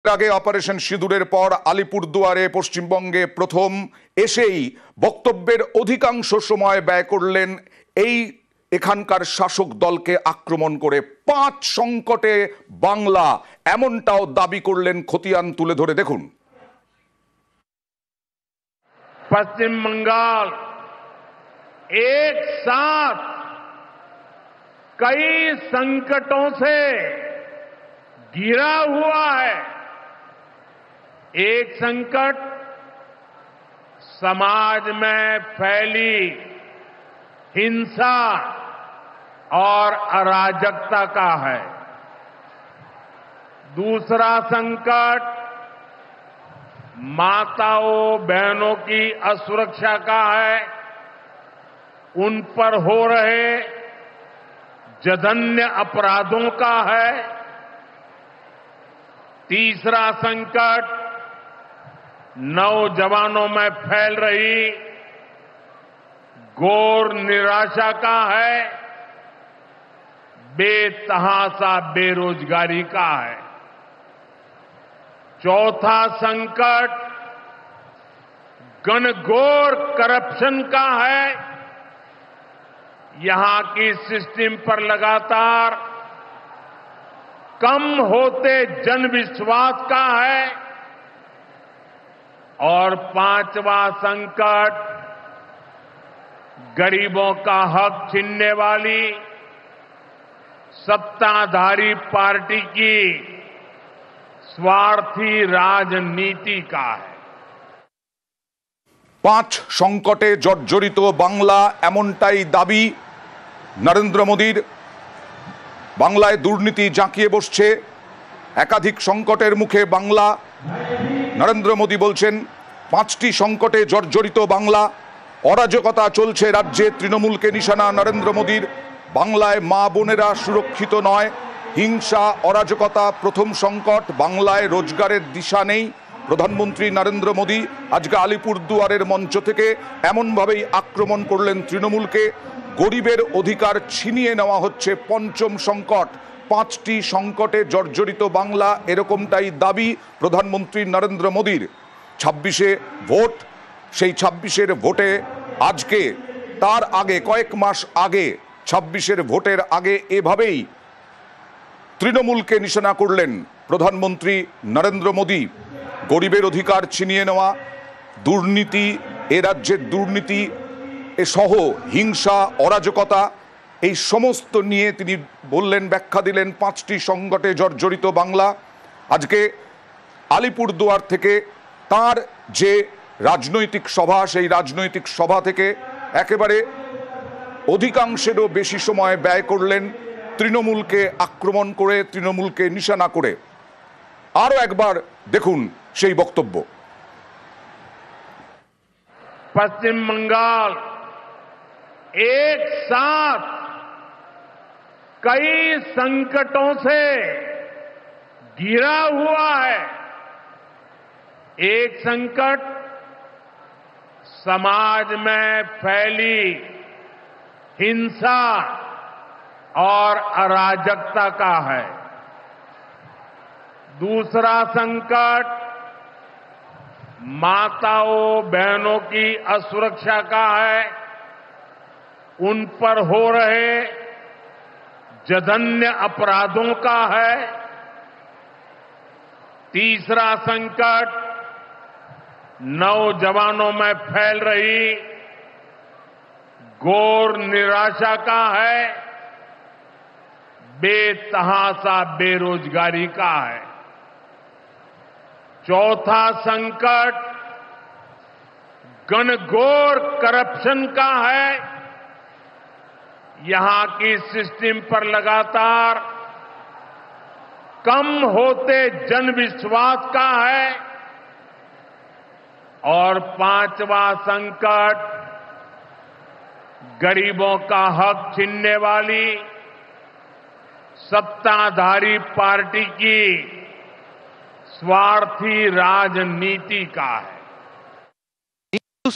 আগে অপারেশন সিঁদুরের পর আলিপুরদুয়ারে পশ্চিমবঙ্গে প্রথম এসেই বক্তব্যের অধিকাংশ সময় ব্যয় করলেন এই এখানকার শাসক দলকে আক্রমণ করে। 5 সংকটে বাংলা, এমনটাও দাবি করলেন। খতিয়ান তুলে ধরে দেখুন। पश्चिम बंगाल एक साथ कई संकटों से घिरा हुआ है। एक संकट समाज में फैली हिंसा और अराजकता का है। दूसरा संकट माताओं बहनों की असुरक्षा का है, उन पर हो रहे जघन्य अपराधों का है। तीसरा संकट नौजवानों में फैल रही घोर निराशा का है, बेतहाशा बेरोजगारी का है। चौथा संकट घनघोर करप्शन का है। यहां की सिस्टम पर लगातार कम होते जनविश्वास का है। और पांचवा संकट गरीबों का हक छीनने वाली सत्ताधारी पार्टी की स्वार्थी राजनीति का है। 5 সংকটে জর্জরিত বাংলা, এমনটাই দাবি নরেন্দ্র মোদীর। বাংলায় দুর্নীতি জাঁকিয়ে বসছে, একাধিক সংকটের মুখে বাংলা। নরেন্দ্র মোদী বলছেন 5টি সংকটে জর্জরিত বাংলা। অরাজকতা চলছে রাজ্যে, তৃণমূলকে নিশানা নরেন্দ্র মোদীর। বাংলায় মা বোনেরা সুরক্ষিত নয়, হিংসা অরাজকতা প্রথম সংকট। বাংলায় রোজগারের দিশা নেই। প্রধানমন্ত্রী নরেন্দ্র মোদী আজকে আলিপুরদুয়ারের মঞ্চ থেকে এমনভাবেই আক্রমণ করলেন তৃণমূলকে। গরিবের অধিকার ছিনিয়ে নেওয়া হচ্ছে পঞ্চম সংকট। 5টি সংকটে জর্জরিত বাংলা, এরকমটাই দাবি প্রধানমন্ত্রী নরেন্দ্র মোদীর। 26শে ভোট, সেই 26শের ভোটে আজকে তার আগে কয়েক মাস আগে 26শের ভোটের আগে এভাবেই তৃণমূলকে নিশানা করলেন প্রধানমন্ত্রী নরেন্দ্র মোদী। গরিবের অধিকার ছিনিয়ে নেওয়া, দুর্নীতি, এ রাজ্যের দুর্নীতি সহ হিংসা অরাজকতা, এই সমস্ত নিয়ে তিনি বললেন, ব্যাখ্যা দিলেন 5টি সংকটে জর্জরিত বাংলা। আজকে আলিপুরদুয়ার থেকে তার যে রাজনৈতিক সভা, সেই রাজনৈতিক সভা থেকে একেবারে অধিকাংশেরও বেশি সময় ব্যয় করলেন তৃণমূলকে আক্রমণ করে, তৃণমূলকে নিশানা করে। আরো একবার দেখুন সেই বক্তব্য। पश्चिम बंगाल एक साथ कई संकटों से घिरा हुआ है। एक संकट समाज में फैली हिंसा और अराजकता का है। दूसरा संकट माताओं बहनों की असुरक्षा का है, उन पर हो रहे जघन्य अपराधों का है। तीसरा संकट नौजवानों में फैल रही घोर निराशा का है, बेतहाशा बेरोजगारी का है। चौथा संकट घनघोर करप्शन का है। यहां की सिस्टम पर लगातार कम होते जनविश्वास का है। और पांचवा संकट गरीबों का हक छीनने वाली सत्ताधारी पार्टी की स्वार्थी राजनीति का है।